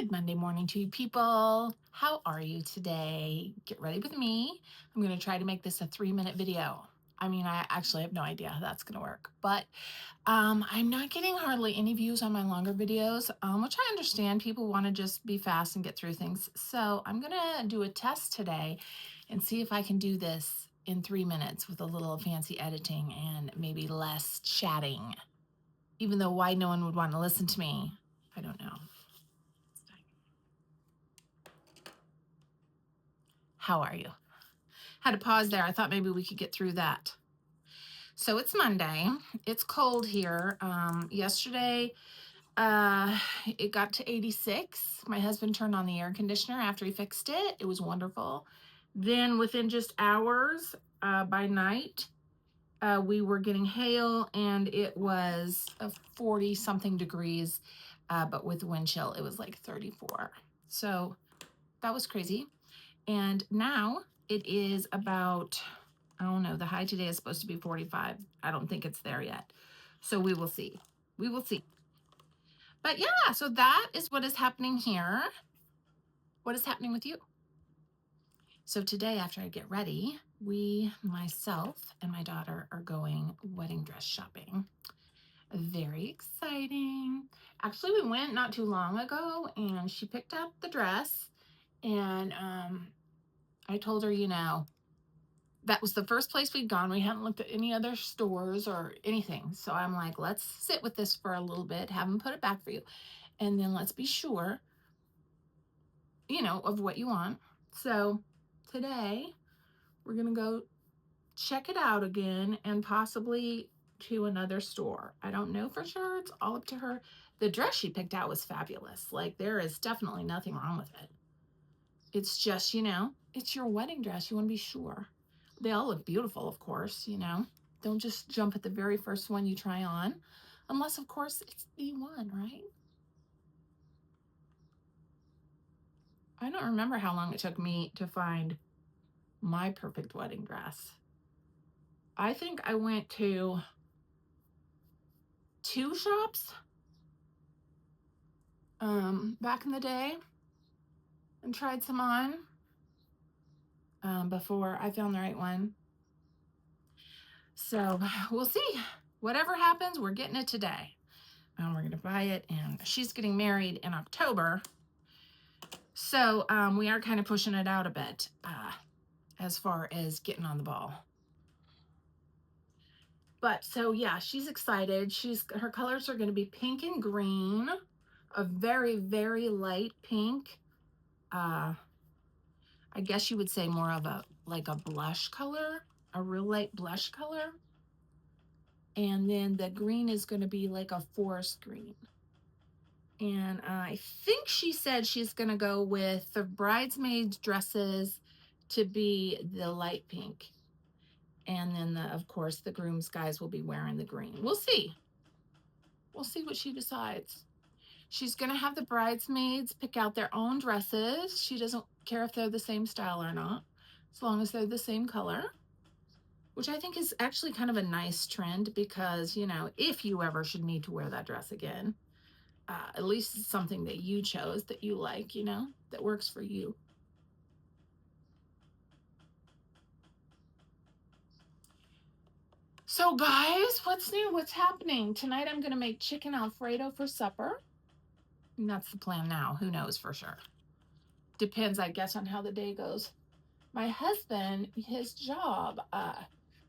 Good Monday morning to you people. How are you today? Get ready with me. I'm going to try to make this a 3-minute video. I mean, I actually have no idea how that's going to work, but I'm not getting hardly any views on my longer videos, which I understand. People want to just be fast and get through things. So I'm going to do a test today and see if I can do this in 3 minutes with a little fancy editing and maybe less chatting, even though why no one would want to listen to me, I don't know. How are you? Had to pause there. I thought maybe we could get through that. So it's Monday. It's cold here. Yesterday, it got to 86. My husband turned on the air conditioner after he fixed it. It was wonderful. Then within just hours, by night, we were getting hail, and it was 40 something degrees, but with wind chill, it was like 34. So that was crazy. And now it is about, I don't know, the high today is supposed to be 45. I don't think it's there yet. So we will see. We will see. But yeah, so that is what is happening here. What is happening with you? So today, after I get ready, myself and my daughter, are going wedding dress shopping. Very exciting. Actually, we went not too long ago and she picked out the dress, and I told her, that was the first place we'd gone. We hadn't looked at any other stores or anything. So I'm like, let's sit with this for a little bit, have them put it back for you. And then let's be sure, of what you want. So today we're going to go check it out again and possibly to another store. I don't know for sure. It's all up to her. The dress she picked out was fabulous. Like, there is definitely nothing wrong with it. It's just, it's your wedding dress. You want to be sure. They all look beautiful, of course, Don't just jump at the very first one you try on. Unless, of course, it's the one, right? I don't remember how long it took me to find my perfect wedding dress. I think I went to 2 shops back in the day and tried some on before I found the right one. So we'll see. Whatever happens, we're getting it today. We're going to buy it, and she's getting married in October. So we are kind of pushing it out a bit as far as getting on the ball. But so, yeah, she's excited. Her colors are going to be pink and green, a very, very light pink. I guess you would say more of a blush color, a real light blush color. And then the green is going to be like a forest green. And I think she said she's going to go with the bridesmaids' dresses to be the light pink. And then, of course, the groom's guys will be wearing the green. We'll see. We'll see what she decides. She's going to have the bridesmaids pick out their own dresses. She doesn't care if they're the same style or not, as long as they're the same color, which I think is actually kind of a nice trend because, if you ever should need to wear that dress again, at least it's something that you chose, that you like, that works for you. So guys, what's new? What's happening? Tonight I'm going to make chicken Alfredo for supper. And that's the plan now. Who knows for sure? Depends, I guess, on how the day goes. My husband, his job,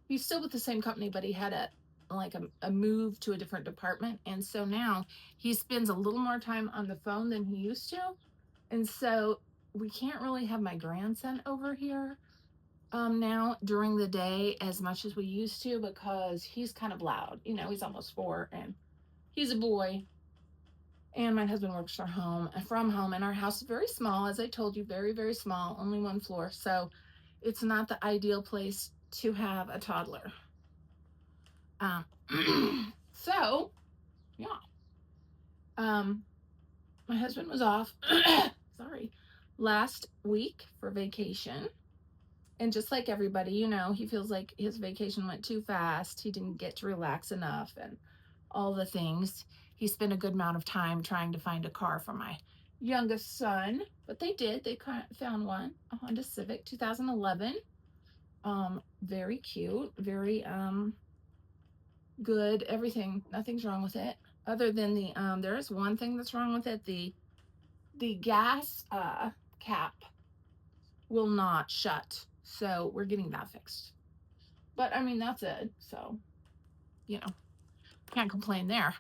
he's still with the same company, but he had a move to a different department. And so now he spends a little more time on the phone than he used to. And so we can't really have my grandson over here now during the day as much as we used to, because he's kind of loud. He's almost 4 and he's a boy. And my husband works from home, and our house is very small, as I told you, very, very small, only 1 floor. So it's not the ideal place to have a toddler. So, yeah. My husband was off, last week for vacation. And just like everybody, he feels like his vacation went too fast. He didn't get to relax enough and all the things. He spent a good amount of time trying to find a car for my youngest son, but they did. They found one, a Honda Civic 2011. Very cute, very good. Everything, nothing's wrong with it. Other than the there is one thing that's wrong with it. The gas cap will not shut. So we're getting that fixed. But I mean, that's it. So, you know, can't complain there.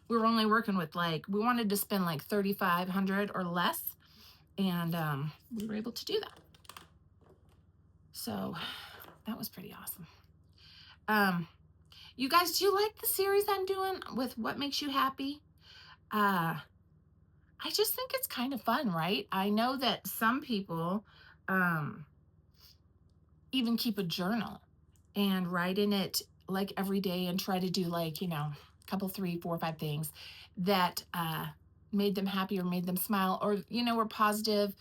We were only working with we wanted to spend like 3,500 or less, and we were able to do that. So that was pretty awesome. You guys, do you like the series I'm doing with What Makes You Happy? I just think it's kind of fun, right? I know that some people even keep a journal and write in it like every day and try to do like, a couple, 3, 4, 5 things that made them happy or made them smile or, were positive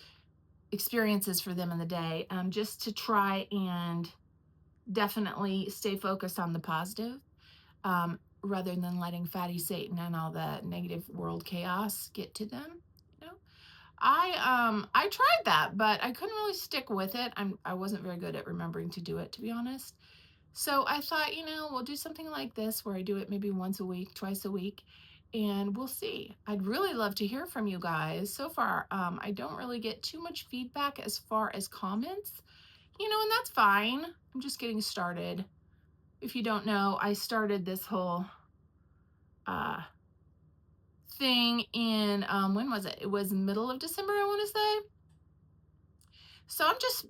experiences for them in the day, just to try and definitely stay focused on the positive, rather than letting Fatty Satan and all the negative world chaos get to them. I tried that, but I couldn't really stick with it. I wasn't very good at remembering to do it, to be honest. So I thought, we'll do something like this where I do it maybe once a week, twice a week, and we'll see. I'd really love to hear from you guys. So far, I don't really get too much feedback as far as comments, and that's fine. I'm just getting started. If you don't know, I started this whole thing in, when was it? It was middle of December, I want to say. So I'm just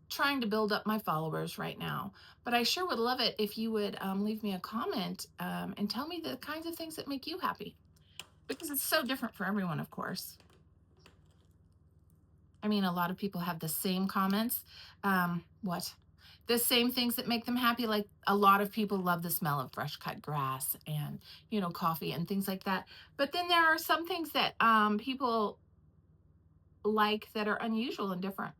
trying to build up my followers right now. But I sure would love it if you would leave me a comment and tell me the kinds of things that make you happy. Because it's so different for everyone, of course. I mean, a lot of people have the same comments. The same things that make them happy. Like a lot of people love the smell of fresh cut grass and, coffee and things like that. But then there are some things that people like that are unusual and different.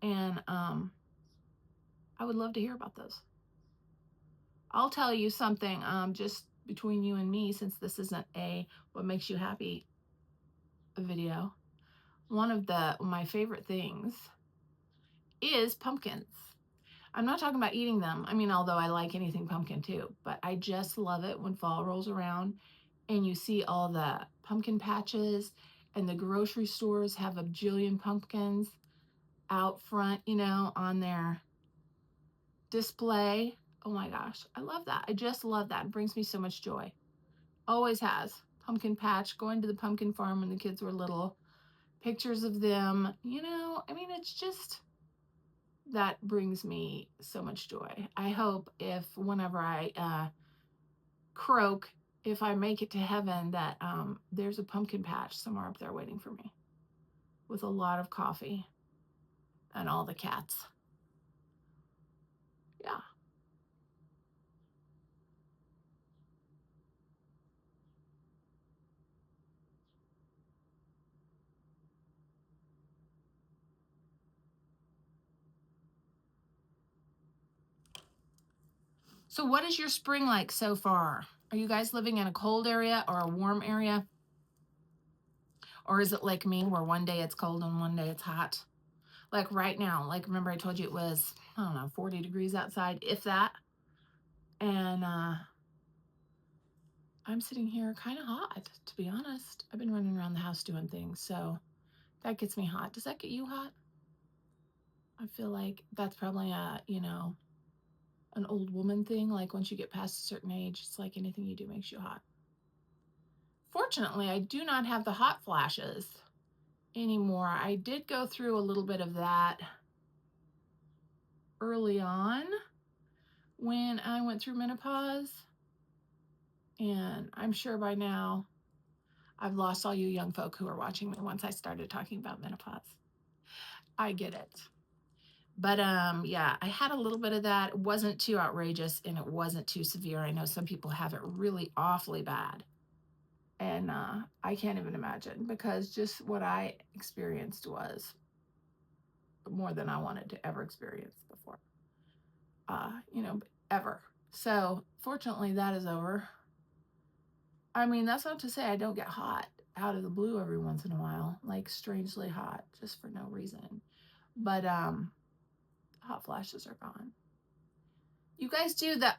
And I would love to hear about those. I'll tell you something, just between you and me, since this isn't a what makes you happy video. One of my favorite things is pumpkins. I'm not talking about eating them. I mean, although I like anything pumpkin too, but I just love it when fall rolls around and you see all the pumpkin patches and the grocery stores have a bajillion pumpkins out front, on their display. Oh my gosh, I love that. I just love that. It brings me so much joy. Always has. Pumpkin patch, going to the pumpkin farm when the kids were little, pictures of them, I mean, it's just, that brings me so much joy. I hope if whenever I croak, if I make it to heaven, that there's a pumpkin patch somewhere up there waiting for me with a lot of coffee and all the cats. Yeah. So what is your spring like so far? Are you guys living in a cold area or a warm area? Or is it like me where one day it's cold and one day it's hot? Like right now, like remember I told you it was, I don't know, 40 degrees outside, if that. And I'm sitting here kind of hot, to be honest. I've been running around the house doing things, so that gets me hot. Does that get you hot? I feel like that's probably an old woman thing. Like once you get past a certain age, it's like anything you do makes you hot. Fortunately, I do not have the hot flashes anymore. I did go through a little bit of that early on when I went through menopause. And I'm sure by now I've lost all you young folk who are watching me once I started talking about menopause. I get it. But yeah, I had a little bit of that. It wasn't too outrageous and it wasn't too severe. I know some people have it really awfully bad. And I can't even imagine, because just what I experienced was more than I wanted to ever experience before. Ever. So fortunately that is over. I mean, that's not to say I don't get hot. out of the blue every once in a while, like strangely hot, just for no reason. But hot flashes are gone. You guys do the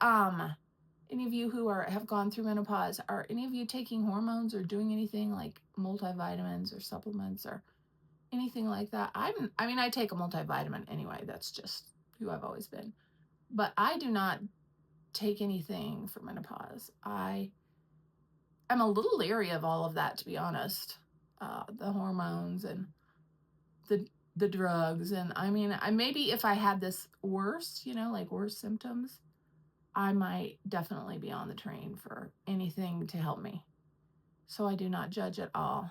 any of you who have gone through menopause, are any of you taking hormones or doing anything like multivitamins or supplements or anything like that? I mean, I take a multivitamin anyway. That's just who I've always been. But I do not take anything for menopause. I'm a little leery of all of that, to be honest. The hormones and the drugs, and I mean, maybe if I had this worse, like worse symptoms, I might definitely be on the train for anything to help me. So I do not judge at all,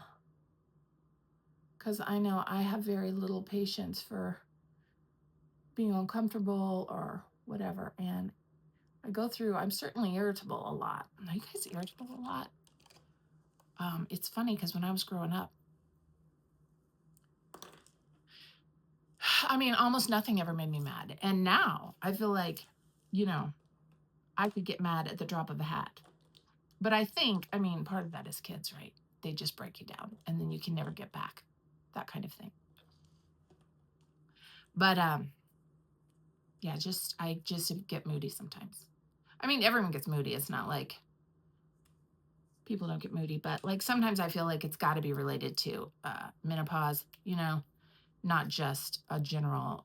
because I know I have very little patience for being uncomfortable or whatever, and I'm certainly irritable a lot. Are you guys irritable a lot? It's funny because when I was growing up, I mean, almost nothing ever made me mad. And now I feel like, I could get mad at the drop of a hat. But I mean, part of that is kids, right? They just break you down and then you can never get back, that kind of thing. But yeah, I just get moody sometimes. I mean, everyone gets moody. It's not like people don't get moody, but like sometimes I feel like it's got to be related to menopause, not just a general,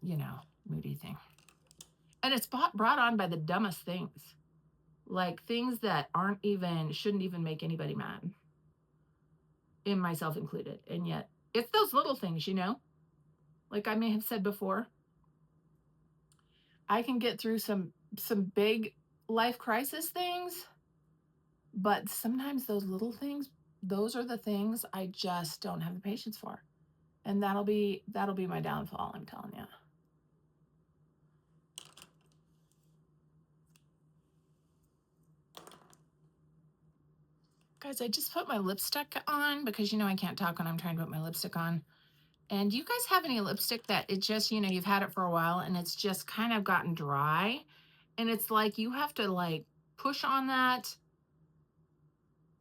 moody thing. And it's brought on by the dumbest things, like things that shouldn't even make anybody mad, in myself included. And yet it's those little things, like I may have said before, I can get through some big life crisis things, but sometimes those little things, those are the things I just don't have the patience for. And that'll be my downfall, I'm telling you. Guys, I just put my lipstick on because I can't talk when I'm trying to put my lipstick on. And do you guys have any lipstick that it just, you've had it for a while and it's just kind of gotten dry? And it's like you have to like push on that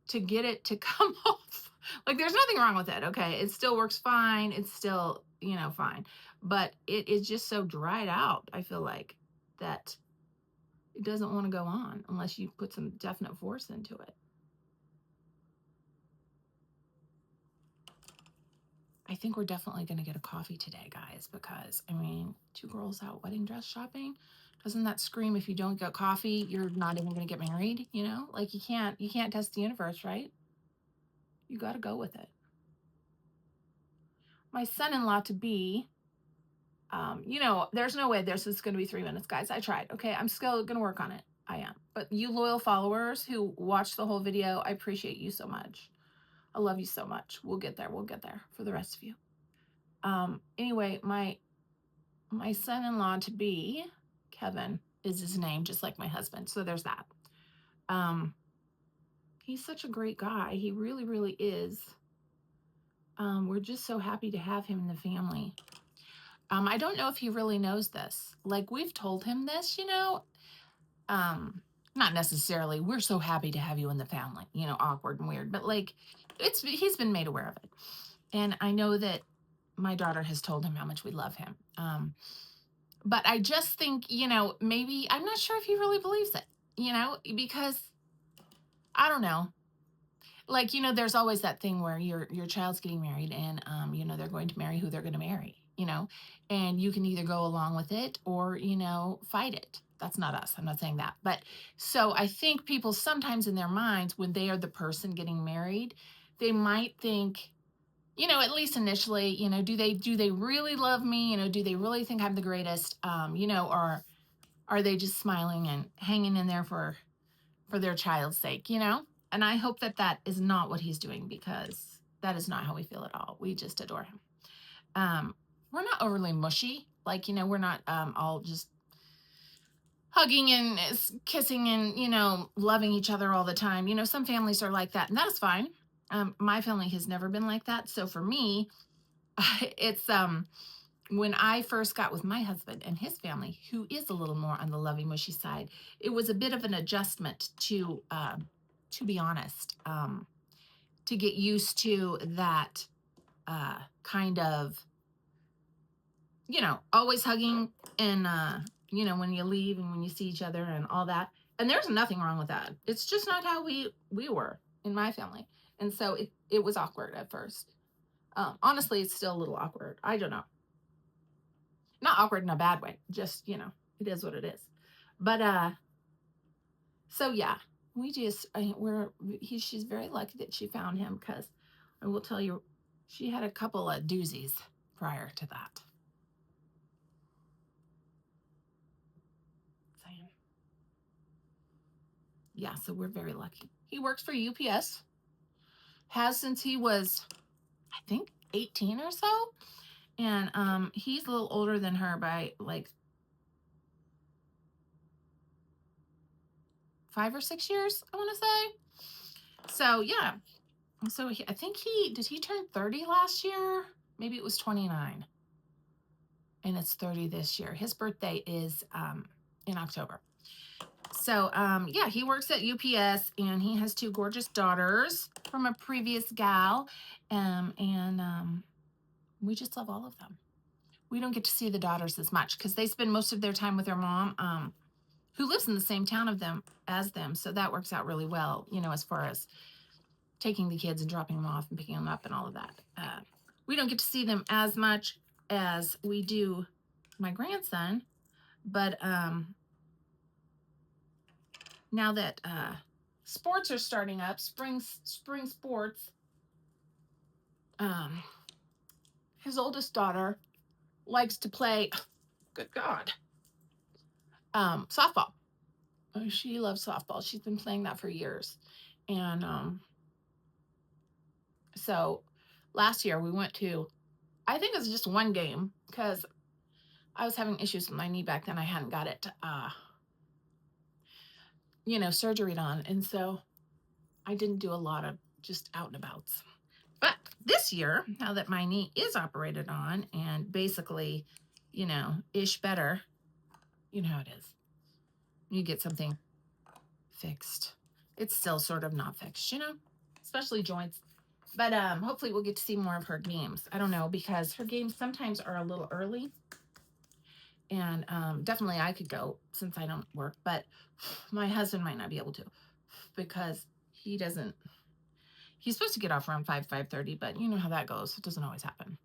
to get it to come off. Like there's nothing wrong with it, okay? It still works fine. It's still, fine. But it is just so dried out, I feel like, that it doesn't want to go on unless you put some definite force into it. I think we're definitely going to get a coffee today, guys, because I mean, 2 girls out wedding dress shopping. Doesn't that scream if you don't get coffee, you're not even going to get married? Like you can't test the universe, right? You got to go with it. My son-in-law to be, there's no way this is going to be 3 minutes, guys. I tried. Okay, I'm still going to work on it. I am. But you loyal followers who watched the whole video, I appreciate you so much. I love you so much. We'll get there. We'll get there for the rest of you. Anyway, my son-in-law to be, Kevin is his name, just like my husband. So there's that. He's such a great guy. He really, really is. We're just so happy to have him in the family. I don't know if he really knows this. Like we've told him this, not necessarily, we're so happy to have you in the family, awkward and weird, but like he's been made aware of it. And I know that my daughter has told him how much we love him. But I just think, maybe, I'm not sure if he really believes it, because I don't know. Like, there's always that thing where your child's getting married and, they're going to marry who they're going to marry, and you can either go along with it or, fight it. That's not us. I'm not saying that. But so I think people sometimes in their minds, when they are the person getting married, they might think, at least initially, do they really love me? Do they really think I'm the greatest? Or are they just smiling and hanging in there for their child's sake, And I hope that is not what he's doing, because that is not how we feel at all. We just adore him. We're not overly mushy. Like, we're not all just hugging and kissing and, loving each other all the time. Some families are like that, and that is fine. My family has never been like that. So for me, it's when I first got with my husband and his family, who is a little more on the lovey mushy side, it was a bit of an adjustment to be honest. to get used to that kind of, always hugging and, when you leave and when you see each other and all that. And there's nothing wrong with that. It's just not how we were in my family. And so it was awkward at first. Honestly, it's still a little awkward. I don't know. Not awkward in a bad way. Just, it is what it is. But so yeah, she's very lucky that she found him, because I will tell you, she had a couple of doozies prior to that. Yeah, so we're very lucky. He works for UPS, has since he was, I think, 18 or so. And he's a little older than her by like 5 or 6 years, I want to say. So yeah. So I think he turn 30 last year? Maybe it was 29. And it's 30 this year. His birthday is in October. So yeah, he works at UPS, and he has 2 gorgeous daughters from a previous gal. And we just love all of them. We don't get to see the daughters as much because they spend most of their time with their mom, who lives in the same town as them. So that works out really well, as far as taking the kids and dropping them off and picking them up and all of that. We don't get to see them as much as we do my grandson, but now that sports are starting up, spring sports, his oldest daughter likes to play, good God, softball. She loves softball. She's been playing that for years. And so last year we went to, I think it was just one game, because I was having issues with my knee back then. I hadn't got it, surgery on. And so I didn't do a lot of just out and abouts. But this year, now that my knee is operated on and basically, ish better, you know how it is. You get something fixed. It's still sort of not fixed, especially joints. But hopefully we'll get to see more of her games. I don't know, because her games sometimes are a little early. And definitely I could go since I don't work, but my husband might not be able to, because he's supposed to get off around 5:30, but you know how that goes. It doesn't always happen.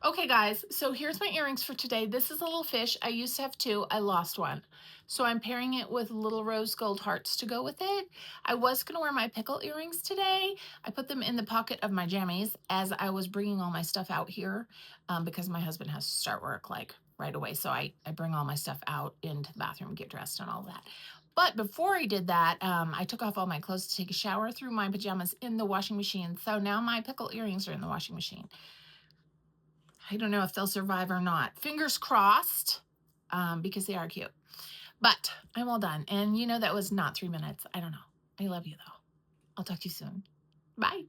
Okay, guys, so here's my earrings for today. This is a little fish. I used to have 2. I lost one. So I'm pairing it with little rose gold hearts to go with it. I was going to wear my pickle earrings today. I put them in the pocket of my jammies as I was bringing all my stuff out here, because my husband has to start work like right away. So I bring all my stuff out into the bathroom, get dressed and all that. But before I did that, I took off all my clothes to take a shower, threw my pajamas in the washing machine. So now my pickle earrings are in the washing machine. I don't know if they'll survive or not. Fingers crossed, because they are cute. But I'm all done. And that was not 3 minutes. I don't know. I love you, though. I'll talk to you soon. Bye.